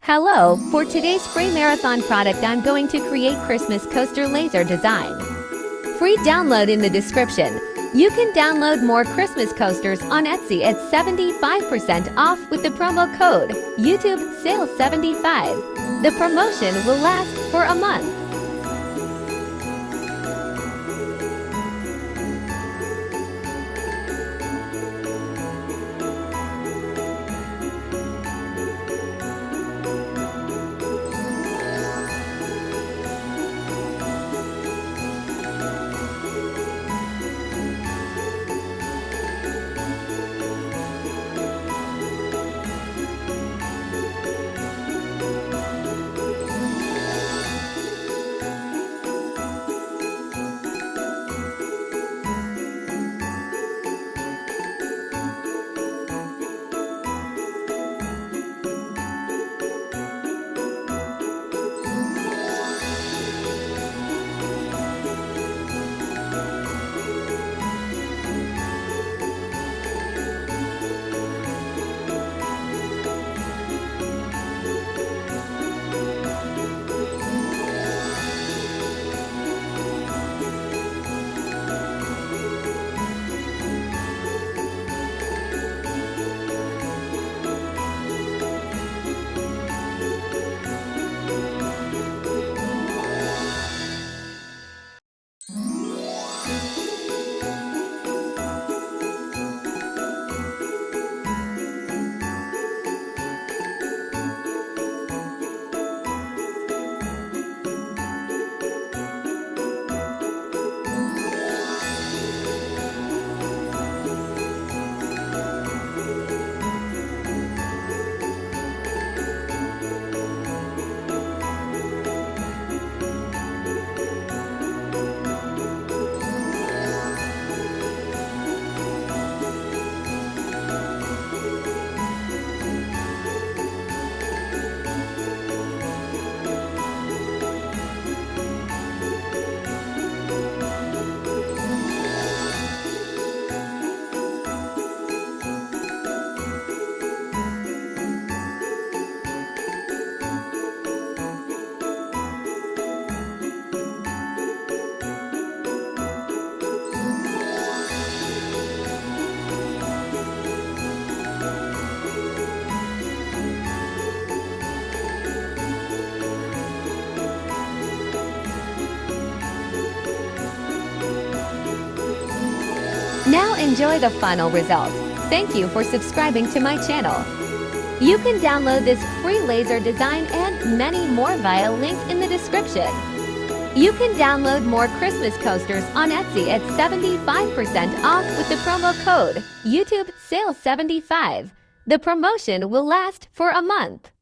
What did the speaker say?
Hello, for today's free marathon product I'm going to create Christmas coaster laser design. Free download in the description. You can download more Christmas coasters on Etsy at 75% off with the promo code YouTube Sale 75. The promotion will last for a month. Now enjoy the final result. Thank you for subscribing to my channel. You can download this free laser design and many more via link in the description. You can download more Christmas coasters on Etsy at 75% off with the promo code YouTube Sale 75. The promotion will last for a month.